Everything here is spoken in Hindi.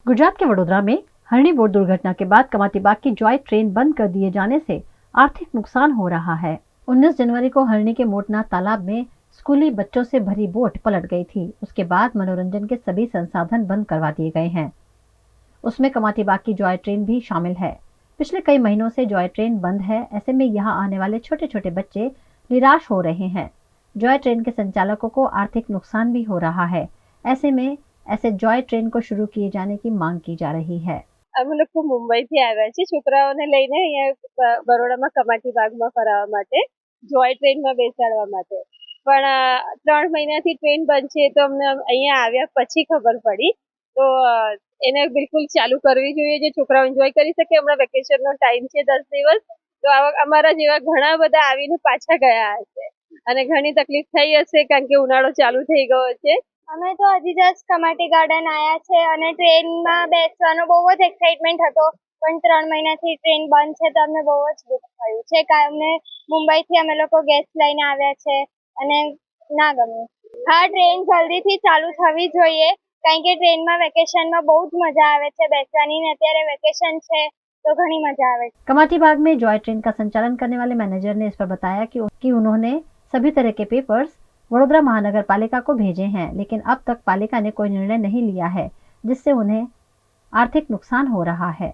गुजरात के वडोदरा में हरणी बोट दुर्घटना के बाद कमाती बाग की जॉय ट्रेन बंद कर दिए जाने से आर्थिक नुकसान हो रहा है। 19 जनवरी को हरणी के मोटना तालाब में स्कूली बच्चों से भरी बोट पलट गई थी। उसके बाद मनोरंजन के सभी संसाधन बंद करवा दिए गए हैं। उसमें कमाती बाग की जॉय ट्रेन भी शामिल है। पिछले कई महीनों से जॉय ट्रेन बंद है। ऐसे में यहाँ आने वाले छोटे छोटे बच्चे निराश हो रहे हैं। जॉय ट्रेन के संचालकों को आर्थिक नुकसान भी हो रहा है। ऐसे में ऐसे जॉय ट्रेन को शुरू किए जाने की मांग की जा रही है। અમે લોકો મુંબઈથી આવ્યા છીએ છોકરાઓને લઈને અહીંયા બરોડામાં કમાટી બાગમાં ફરાવવા માટે, જોય ટ્રેનમાં બેસાડવા માટે. પણ 3 મહિનાથી ટ્રેન બંધ છે તો અમને અહીંયા આવ્યા પછી ખબર પડી. તો એને બિલકુલ ચાલુ કરવી જોઈએ જે છોકરાઓ એન્જોય કરી શકે. હમણાં વેકેશનનો ટાઈમ છે 10 દિવસ, તો અમારા જેવા ઘણા બધા આવીને પાછા ગયા હશે અને ઘણી તકલીફ થઈ હશે કારણ કે ઉનાળો ચાલુ થઈ ગયો છે. અમે તો હજી જસ્ટ કમાટી ગાર્ડન આવ્યા છે અને ટ્રેનમાં બેસવાનો બહુ જ એક્સાઇટમેન્ટ હતો, પણ 3 મહિનાથી ટ્રેન બંધ છે તો અમને બહુ જ દુઃખ થયું છે. કારણ અમને મુંબઈથી અમે લોકો ગેસ્ટ લઈને આવ્યા છે અને ના ગમ્યું. હા, ટ્રેન જલ્દીથી ચાલુ થવી જોઈએ કારણ કે ટ્રેનમાં વેકેશનમાં બહુ જ મજા આવે છે બેસવાની ને અત્યારે वेकेशन છે तो घनी मजा आवे। कमाटी बाग में जॉय ट्रेन का संचालन करने वाले मैनेजर ने इस पर बताया कि उन्होंने सभी तरह के पेपर्स वडोदरा महानगर पालिका को भेजे हैं, लेकिन अब तक पालिका ने कोई निर्णय नहीं लिया है, जिससे उन्हें आर्थिक नुकसान हो रहा है।